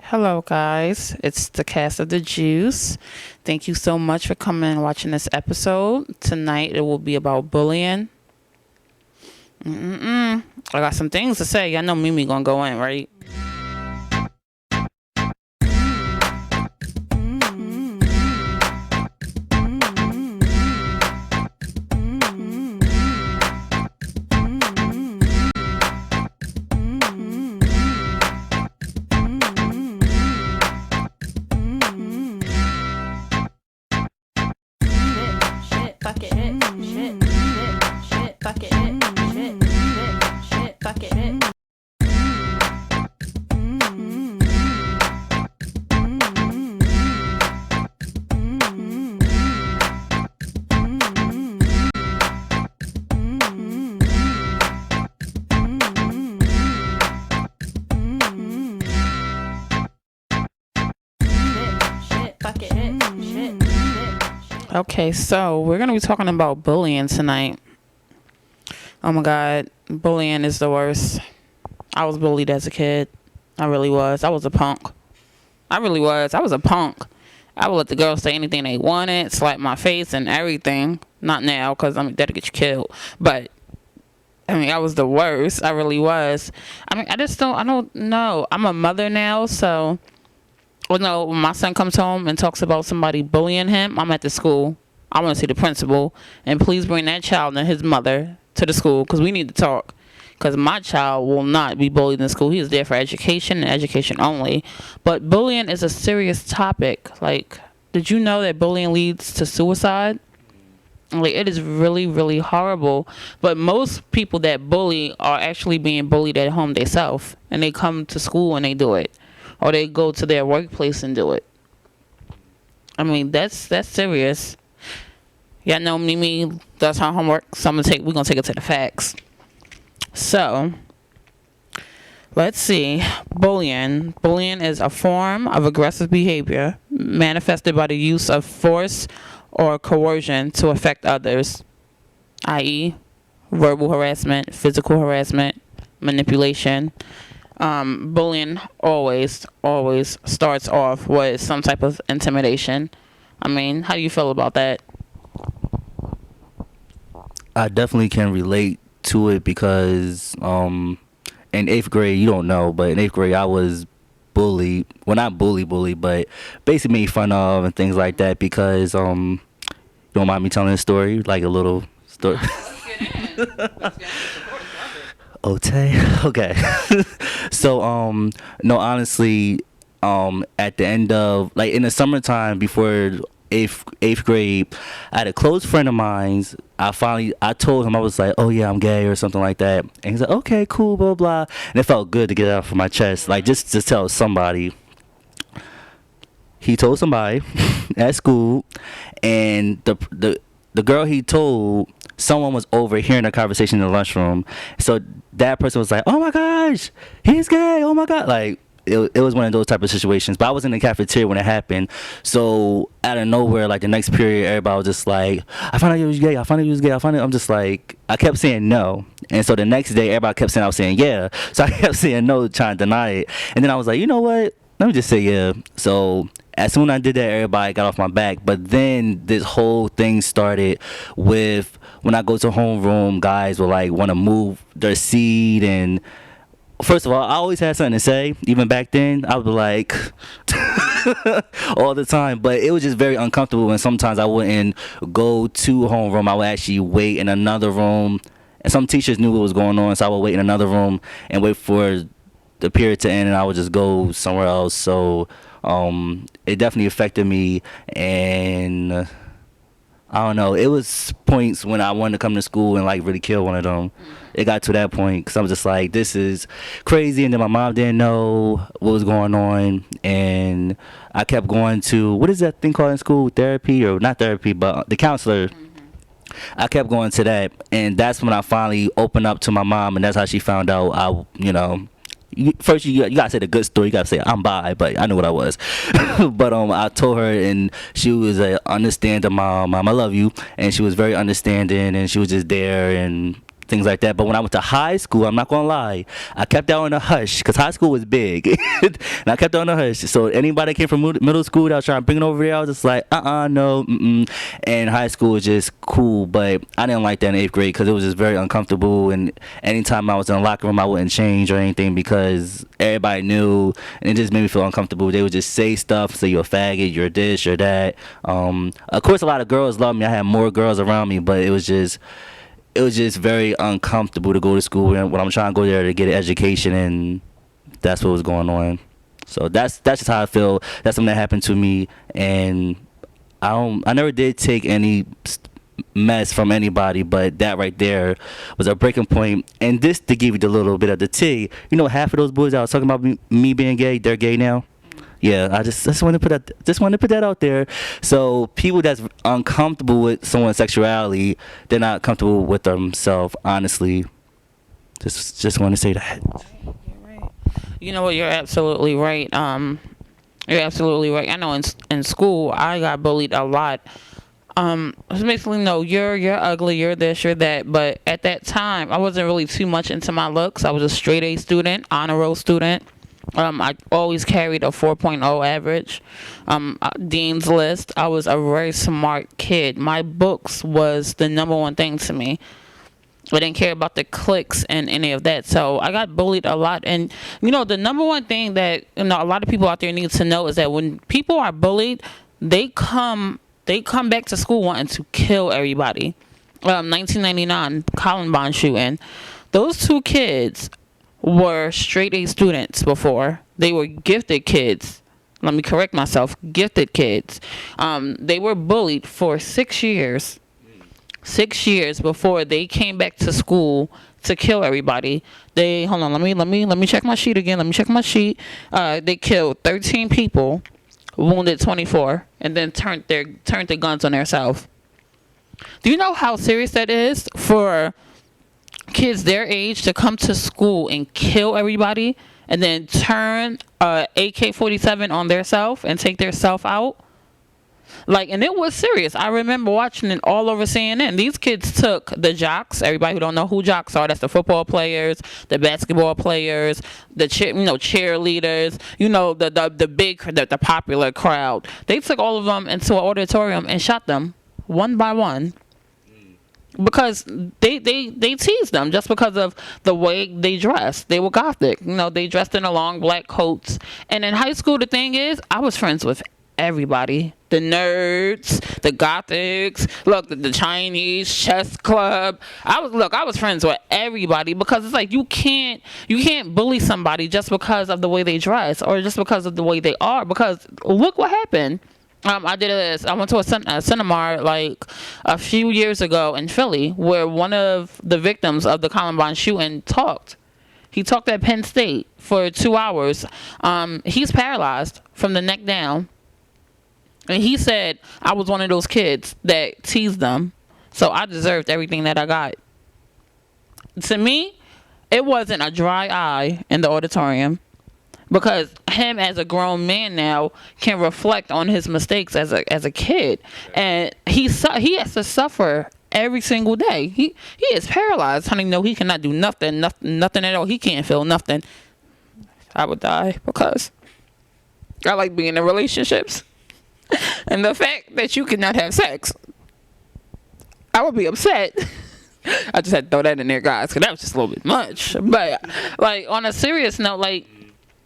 Hello, guys. It's the cast of The Juice. Thank you so much for coming and watching this episode. Tonight it will be about bullying. I got some things to say. I know Mimi gonna go in, right? Fuck it, shit, fuck it, shit, fuck it. Okay, so we're gonna be talking about bullying tonight. Oh my God, bullying is the worst. I was bullied as a kid. I really was. I was a punk. I really was. I was a punk. I would let the girls say anything they wanted, slap my face and everything. Not now, because that'll get you killed. But I was the worst. I really was. I don't know. I'm a mother now, so when my son comes home and talks about somebody bullying him, I'm at the school. I want to see the principal, and please bring that child and his mother to the school, because we need to talk. Because my child will not be bullied in school. He is there for education and education only. But bullying is a serious topic. Like, did you know that bullying leads to suicide? Like, it is really, really horrible. But most people that bully are actually being bullied at home themselves, and they come to school and they do it, or they go to their workplace and do it. That's serious. Yeah, know Mimi does her homework, so we're gonna take it to the facts. So, let's see. Bullying. Bullying is a form of aggressive behavior manifested by the use of force or coercion to affect others, i.e., verbal harassment, physical harassment, manipulation. Bullying always starts off with some type of intimidation. How do you feel about that? I definitely can relate to it because in 8th grade, you don't know, but in 8th grade I was bullied. Well, not bully, but basically made fun of and things like that because you don't mind me telling a story, like a little story. Okay. So no, honestly, at the end of, like, in the summertime before eighth grade, I had a close friend of mine's. I told him, I was like, oh yeah, I'm gay or something like that, and he's like, okay, cool, blah blah, and it felt good to get it out from my chest, like just to tell somebody. He told somebody at school, and the girl he told, someone was overhearing the conversation in the lunchroom. So that person was like, oh my gosh, he's gay, oh my god, like it was one of those type of situations. But I was in the cafeteria when it happened, so out of nowhere, like the next period, everybody was just like, I found out you was gay, I'm just like, I kept saying no, and so the next day everybody kept saying I was saying yeah, so I kept saying no, trying to deny it, and then I was like, you know what, let me just say yeah. So as soon as I did that, everybody got off my back. But then this whole thing started with, when I go to homeroom, guys will like want to move their seat. And first of all, I always had something to say. Even back then, I would be like all the time. But it was just very uncomfortable, and sometimes I wouldn't go to homeroom. I would actually wait in another room. And some teachers knew what was going on, so I would wait in another room and wait for the period to end, and I would just go somewhere else. So it definitely affected me, and I don't know, it was points when I wanted to come to school and like really kill one of them. It got to that point because I was just like, this is crazy, and then my mom didn't know what was going on, and I kept going to, what is that thing called in school, therapy, or not therapy, but the counselor. I kept going to that, and that's when I finally opened up to my mom, and that's how she found out first you gotta say the good story. You gotta say I'm bi, but I knew what I was. But I told her, and she was a understanding mom. I love you, and she was very understanding, and she was just there, and things like that. But when I went to high school, I'm not gonna lie, I kept that on a hush because high school was big, and I kept that on a hush. So anybody that came from middle school that was trying to bring it over here, I was just like, no, and high school was just cool. But I didn't like that in 8th grade because it was just very uncomfortable, and anytime I was in the locker room, I wouldn't change or anything because everybody knew, and it just made me feel uncomfortable. They would just say stuff, say you're a faggot, you're this, you're that. Of course, a lot of girls loved me. I had more girls around me, but it was just very uncomfortable to go to school when I'm trying to go there to get an education, and that's what was going on. So that's just how I feel. That's something that happened to me, and I never did take any mess from anybody, but that right there was a breaking point. And this to give you the little bit of the tea, half of those boys I was talking about me being gay, they're gay now. Yeah, I just want to put that out there. So people that's uncomfortable with someone's sexuality, they're not comfortable with themselves. Honestly, just want to say that. You're right. You know what? You're absolutely right. You're absolutely right. I know in school I got bullied a lot. It's basically, no, you're ugly, you're this, you're that. But at that time, I wasn't really too much into my looks. I was a straight A student, honor roll student. I always carried a 4.0 average. Dean's List. I was a very smart kid. My books was the number one thing to me. I didn't care about the cliques and any of that. So I got bullied a lot. And, the number one thing that, a lot of people out there need to know is that when people are bullied, they come back to school wanting to kill everybody. 1999 Columbine shooting. Those two kids were straight A students before. They were gifted kids. Let me correct myself. Gifted kids. They were bullied for 6 years. 6 years before they came back to school to kill everybody. Hold on, let me check my sheet again. Let me check my sheet. They killed 13 people, wounded 24, and then turned their guns on themselves. Do you know how serious that is for kids their age to come to school and kill everybody and then turn AK-47 on their self and take their self out? And it was serious. I remember watching it all over CNN. These kids took the jocks. Everybody who don't know who jocks are, that's the football players, the basketball players, the cheerleaders, the popular crowd. They took all of them into an auditorium and shot them one by one. Because they teased them just because of the way they dressed. They were gothic. They dressed in the long black coats. And in high school, the thing is, I was friends with everybody. The nerds, the gothics, the Chinese chess club. I was friends with everybody because it's like you can't bully somebody just because of the way they dress or just because of the way they are. Because look what happened. I went to a cinema a few years ago in Philly where one of the victims of the Columbine shooting talked. He talked at Penn State for 2 hours. He's paralyzed from the neck down. And he said, I was one of those kids that teased them. So I deserved everything that I got. To me, it wasn't a dry eye in the auditorium. Because him as a grown man now can reflect on his mistakes as a kid, and he has to suffer every single day. He is paralyzed. Honey, no, he cannot do nothing at all. He can't feel nothing. I would die because I like being in relationships, and the fact that you cannot have sex, I would be upset. I just had to throw that in there, guys, because that was just a little bit much. But on a serious note,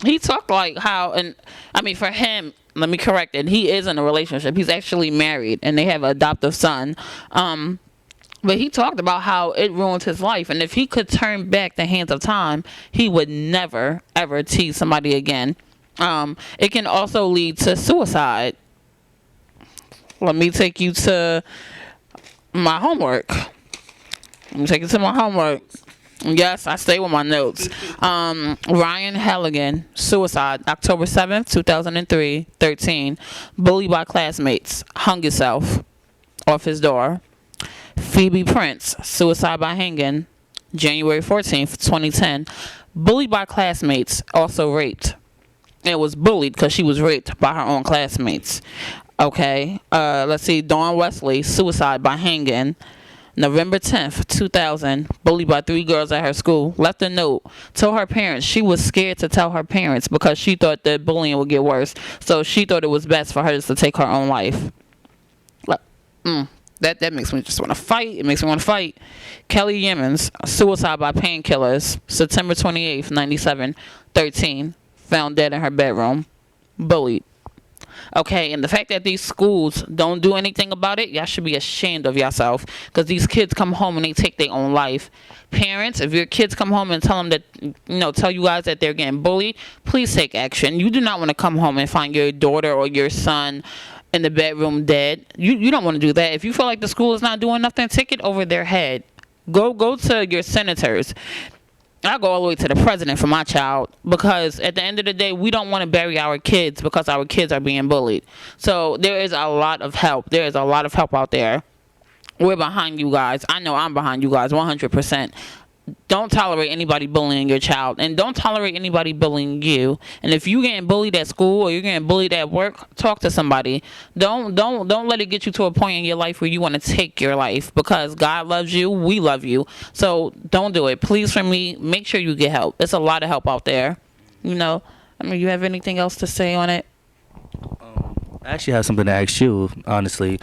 he talked how, and I mean, for him, let me correct it, he is in a relationship. He's actually married, and they have an adoptive son. But he talked about how it ruined his life, and if he could turn back the hands of time, he would never, ever tease somebody again. It can also lead to suicide. Let me take you to my homework. Yes, I stay with my notes. Ryan Halligan, suicide, October 7th, 2003, 13. Bullied by classmates, hung himself off his door. Phoebe Prince, suicide by hanging, January 14th, 2010. Bullied by classmates, also raped. And was bullied because she was raped by her own classmates. Okay, let's see. Dawn Wesley, suicide by hanging, November 10th, 2000, bullied by 3 girls at her school. Left a note. Told her parents she was scared to tell her parents because she thought that bullying would get worse. So she thought it was best for her just to take her own life. That makes me just want to fight. It makes me want to fight. Kelly Yemens, suicide by painkillers. September 28th, 97, 13. Found dead in her bedroom. Bullied. Okay, and the fact that these schools don't do anything about it, y'all should be ashamed of yourself, because these kids come home and they take their own life. Parents, if your kids come home and tell them that, tell you guys that they're getting bullied, please take action. You do not want to come home and find your daughter or your son in the bedroom dead. You don't want to do that. If you feel like the school is not doing nothing, take it over their head. Go to your senators. I go all the way to the president for my child, because at the end of the day, we don't want to bury our kids because our kids are being bullied. So there is a lot of help. There is a lot of help out there. We're behind you guys. I know I'm behind you guys 100%. Don't tolerate anybody bullying your child, and don't tolerate anybody bullying you. And if you're getting bullied at school or you're getting bullied at work, talk to somebody. Don't let it get you to a point in your life where you want to take your life, because God loves you, we love you. So don't do it. Please, for me, make sure you get help. There's a lot of help out there. You have anything else to say on it? I actually have something to ask you, honestly.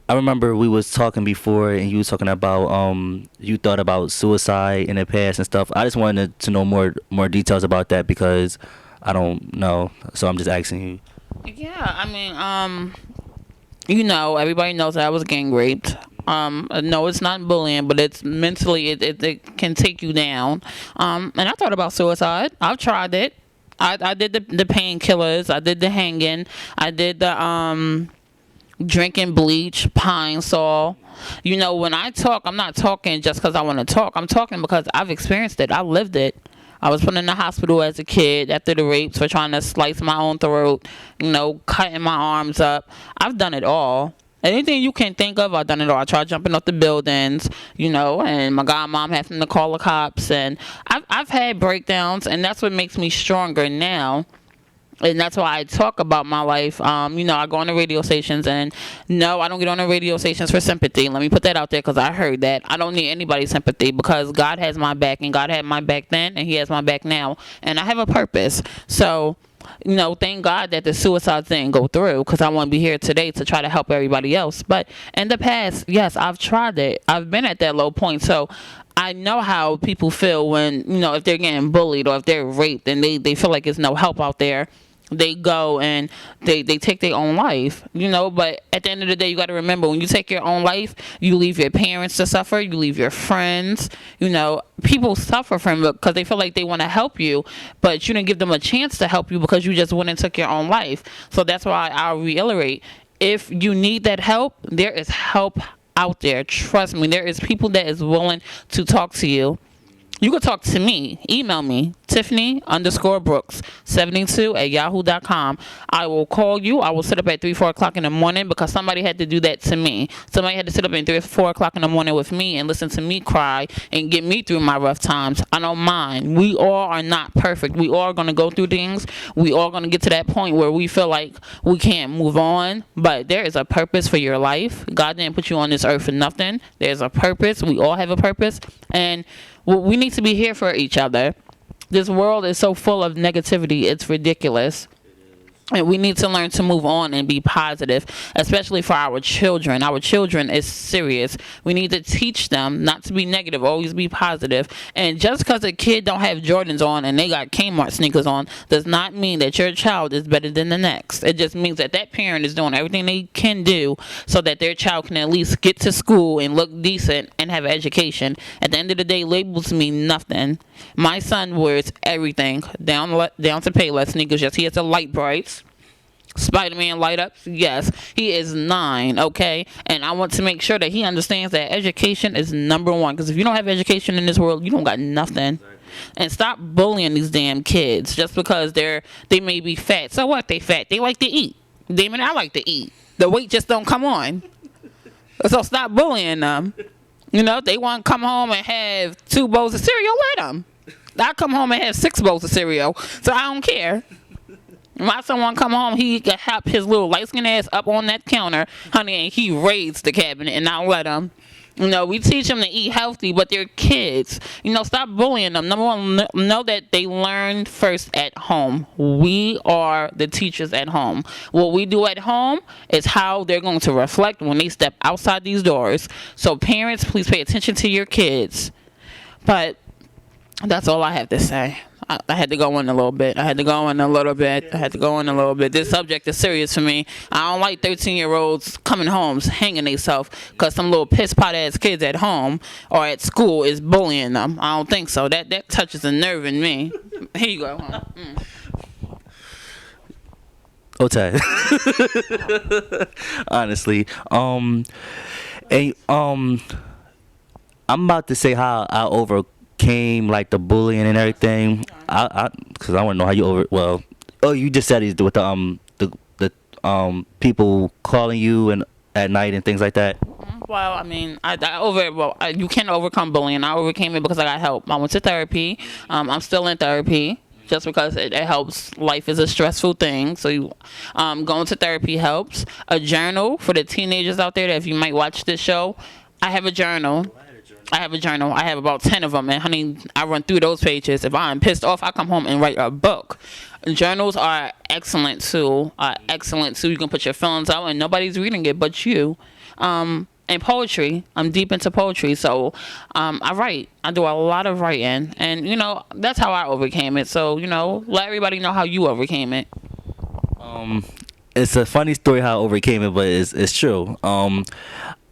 I remember we was talking before, and you was talking about you thought about suicide in the past and stuff. I just wanted to know more details about that, because I don't know, so I'm just asking you. Yeah, I mean, everybody knows that I was gang raped. No, it's not bullying, but it's mentally, it can take you down. And I thought about suicide. I've tried it. I did the painkillers. I did the hanging. I did the drinking bleach, Pine Sol. When I talk, I'm not talking just because I want to talk. I'm talking because I've experienced it. I lived it. I was put in the hospital as a kid after the rapes for trying to slice my own throat, cutting my arms up. I've done it all. Anything you can think of, I've done it all. I tried jumping off the buildings, and my godmom having to call the cops. And I've had breakdowns, and that's what makes me stronger now. And that's why I talk about my life. I go on the radio stations, and no, I don't get on the radio stations for sympathy. Let me put that out there, because I heard that. I don't need anybody's sympathy, because God has my back, and God had my back then, and he has my back now. And I have a purpose. So, thank God that the suicide didn't go through, because I want to be here today to try to help everybody else. But in the past, yes, I've tried it. I've been at that low point. So I know how people feel when, if they're getting bullied or if they're raped and they feel like there's no help out there. They go and they take their own life, but at the end of the day, you got to remember, when you take your own life, you leave your parents to suffer, you leave your friends, people suffer from it because they feel like they want to help you, but you didn't give them a chance to help you because you just went and took your own life. So that's why I'll reiterate, if you need that help, there is help out there. Trust me, there is people that is willing to talk to you. You can talk to me. Email me, Tiffany_Brooks72@yahoo.com. I will call you. I will sit up at 3, 4 o'clock in the morning, because somebody had to do that to me. Somebody had to sit up at 3 or 4 o'clock in the morning with me and listen to me cry and get me through my rough times. I don't mind. We all are not perfect. We all are going to go through things. We all going to get to that point where we feel like we can't move on. But there is a purpose for your life. God didn't put you on this earth for nothing. There's a purpose. We all have a purpose. And we need to be here for each other. This world is so full of negativity. It's ridiculous. And we need to learn to move on and be positive, especially for our children. Our children is serious. We need to teach them not to be negative, always be positive. And just because a kid don't have Jordans on and they got Kmart sneakers on does not mean that your child is better than the next. It just means that that parent is doing everything they can do so that their child can at least get to school and look decent and have an education. At the end of the day, labels mean nothing. My son wears everything down to Payless sneakers. Yes, he has the light brights. Spider-Man light ups, yes. He is 9, okay? And I want to make sure that he understands that education is number one. Because if you don't have education in this world, you don't got nothing. Exactly. And stop bullying these damn kids just because they may be fat. So what? They fat. They like to eat. Damon, I like to eat. The weight just don't come on. So stop bullying them. They want to come home and have 2 bowls of cereal. Let them. I come home and have 6 bowls of cereal. So I don't care. My son want to come home, he can hop his little light skinned ass up on that counter, honey, and he raids the cabinet and not let him. You know, we teach them to eat healthy, but they're kids. You know, stop bullying them. Number one, know that they learn first at home. We are the teachers at home. What we do at home is how they're going to reflect when they step outside these doors. So parents, please pay attention to your kids. But that's all I have to say. I had to go in a little bit. This subject is serious for me. I don't like 13-year-olds coming home hanging themselves because some little piss pot ass kids at home or at school is bullying them. I don't think so. That touches a nerve in me. Here you go. Okay. Honestly, I'm about to say how I overcame like the bullying and everything. Because I want to know how you you just said it with the people calling you and at night and things like that. Well, I mean, you can't overcome bullying. I overcame it because I got help. I went to therapy. I'm still in therapy. Just because it helps. Life is a stressful thing, so going to therapy helps. A journal for the teenagers out there that if you might watch this show, I have a journal. I have about 10 of them, and honey, I run through those pages. If I'm pissed off, I come home and write a book. Journals are excellent too. You can put your feelings out, and nobody's reading it but you. And poetry, I'm deep into poetry, so I write. I do a lot of writing, and you know that's how I overcame it. So you know, let everybody know how you overcame it. It's a funny story how I overcame it, but it's true.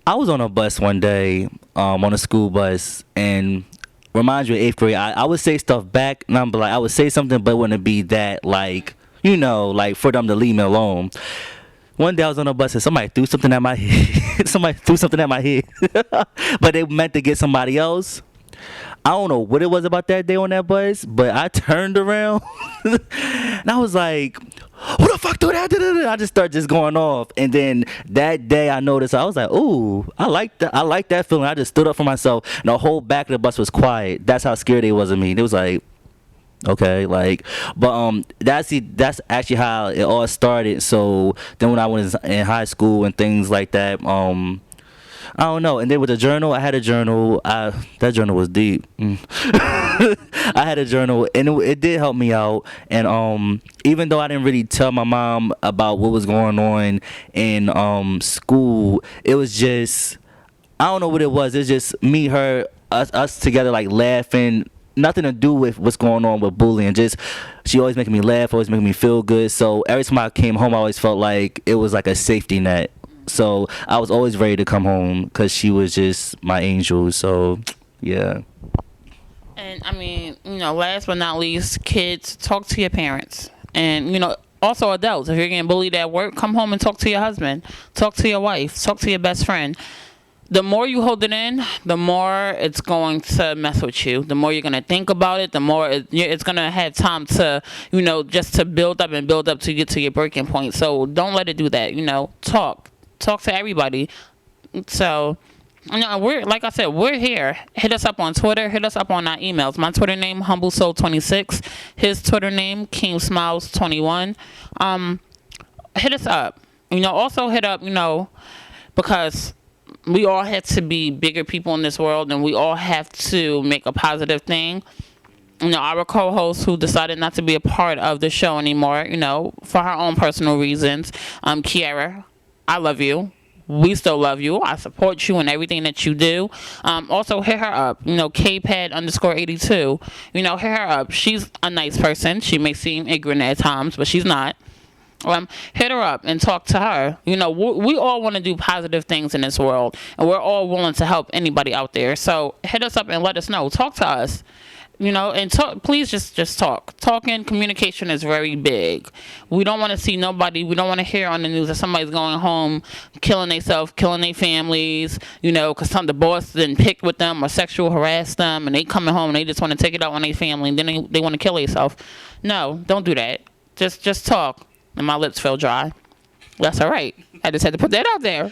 I was on a bus one day, on a school bus, and reminds you of 8th grade. I would say stuff back, and I'm like, I would say something, but it wouldn't be that like, you know, like for them to leave me alone. One day I was on a bus and somebody threw something at my head. But they meant to get somebody else. I don't know what it was about that day on that bus, but I turned around and I was like, who the fuck do that? I just started just going off. And then that day I noticed, I was like, ooh, I like that feeling. I just stood up for myself, and the whole back of the bus was quiet. That's how scared they was of me. It was like, okay, like, but that's actually how it all started. So then when I was in high school and things like that, I don't know. And then with the journal, I had a journal. That journal was deep. I had a journal, and it did help me out. And even though I didn't really tell my mom about what was going on in school, it was just, I don't know what it was. It's just me, her, us together, like laughing. Nothing to do with what's going on with bullying. Just she always making me laugh, always making me feel good. So every time I came home, I always felt like it was like a safety net. So I was always ready to come home because she was just my angel. So yeah. And I mean, you know, last but not least, kids, talk to your parents. And you know, also adults, if you're getting bullied at work, come home and talk to your husband, talk to your wife, talk to your best friend. The more you hold it in, the more it's going to mess with you. The more you're going to think about it, the more it's going to have time to, you know, just to build up to get to your breaking point. So don't let it do that. You know, talk to everybody. So, you know, like I said, we're here. Hit us up on Twitter. Hit us up on our emails. My Twitter name, HumbleSoul26. His Twitter name, KingSmiles21. Hit us up. You know, also hit up, you know, because we all have to be bigger people in this world, and we all have to make a positive thing. You know, our co-host who decided not to be a part of the show anymore, you know, for her own personal reasons, Kiara, I love you. We still love you. I support you in everything that you do. Also, hit her up. You know, KPad_82. You know, hit her up. She's a nice person. She may seem ignorant at times, but she's not. Hit her up and talk to her. You know, we all want to do positive things in this world, and we're all willing to help anybody out there. So hit us up and let us know. Talk to us. You know, and talk. Please just talk. Talking, communication is very big. We don't want to see nobody. We don't want to hear on the news that somebody's going home, killing themselves, killing their families. You know, because the boss didn't pick with them or sexual harass them, and they coming home and they just want to take it out on their family, and then they want to kill themselves. No, don't do that. Just talk. And my lips feel dry. That's all right. I just had to put that out there.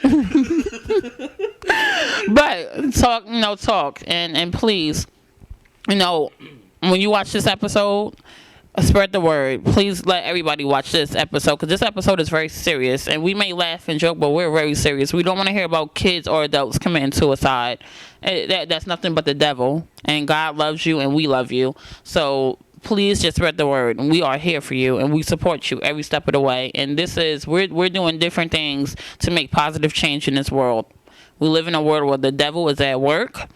But talk, you know, talk. And please, you know, when you watch this episode, Spread the word. Please let everybody watch this episode, because this episode is very serious, and we may laugh and joke, but we're very serious. We don't want to hear about kids or adults committing suicide. That's nothing but the devil, and God loves you and we love you. So please just spread the word, and we are here for you, and we support you every step of the way. And this is, we're doing different things to make positive change in this world. We live in a world where the devil is at work,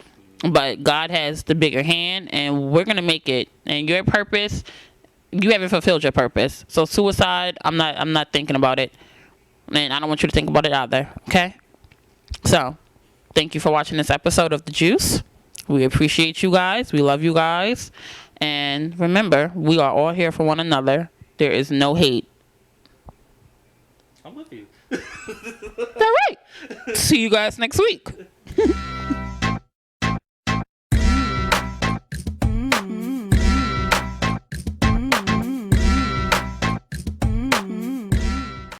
but God has the bigger hand, and we're gonna make it. And your purpose, you haven't fulfilled your purpose. So suicide, I'm not thinking about it, and I don't want you to think about it either. Okay? So thank you for watching this episode of The Juice. We appreciate you guys. We love you guys. And remember, we are all here for one another. There is no hate. I'm with you. All right. See you guys next week.